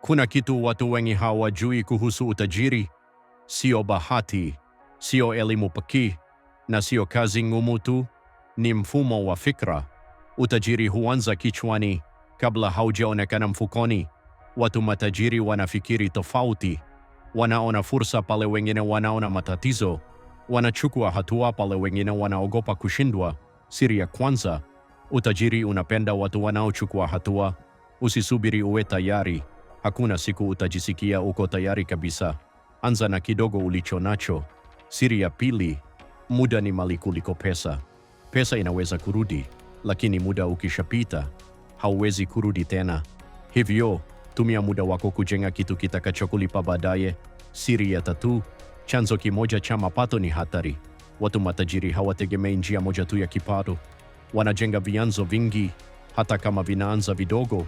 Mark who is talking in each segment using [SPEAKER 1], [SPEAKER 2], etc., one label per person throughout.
[SPEAKER 1] Kuna kitu watu wengi hawajui kuhusu utajiri. Sio bahati, sio elimu pekee, na sio kazi ngumu tu. Ni mfumo wa fikra. Utajiri huanza kichwani kabla haujaonekana mfukoni. Watu matajiri wanafikiri tofauti. Wanaona fursa pale wengine wanaona matatizo. Wanachukua hatua pale wengine wanaogopa kushindwa. Siri ya kwanza: utajiri unapenda watu wanaochukua hatua. Usisubiri uwe tayari. Hakuna siku utajisikia uko tayari kabisa. Anza na kidogo ulicho nacho. Siri ya pili: muda ni mali kuliko pesa. Pesa inaweza kurudi, lakini muda ukishapita hauwezi kurudi tena. Hivyo tumia muda wako kujenga kitu kitakachokulipa baadaye. Siri ya tatu: chanzo kimoja cha mapato ni hatari. Watu matajiri hawategemei njia moja tu ya kipato. Wanajenga vyanzo vingi, hata kama vinaanza vidogo.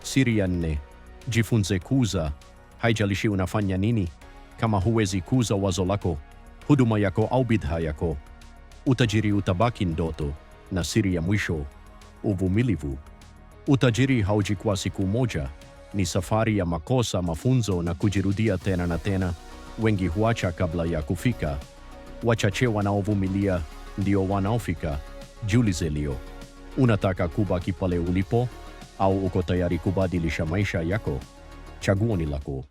[SPEAKER 1] Siri ya nne: jifunze kuuza. Haijalishi unafanya nini, kama huwezi kuuza wazo lako, huduma yako au bidhaa yako, utajiri utabaki ndoto. Na siri ya mwisho: uvumilivu. Utajiri hauji kwa siku moja. Ni safari ya makosa, mafunzo na kujirudia tena na tena. Wengi huacha kabla ya kufika. Wachache wanaovumilia ndio wanaofika. Jiulize leo, unataka kubaki pale ulipo au uko tayari kubadilisha maisha yako? Chaguo ni lako.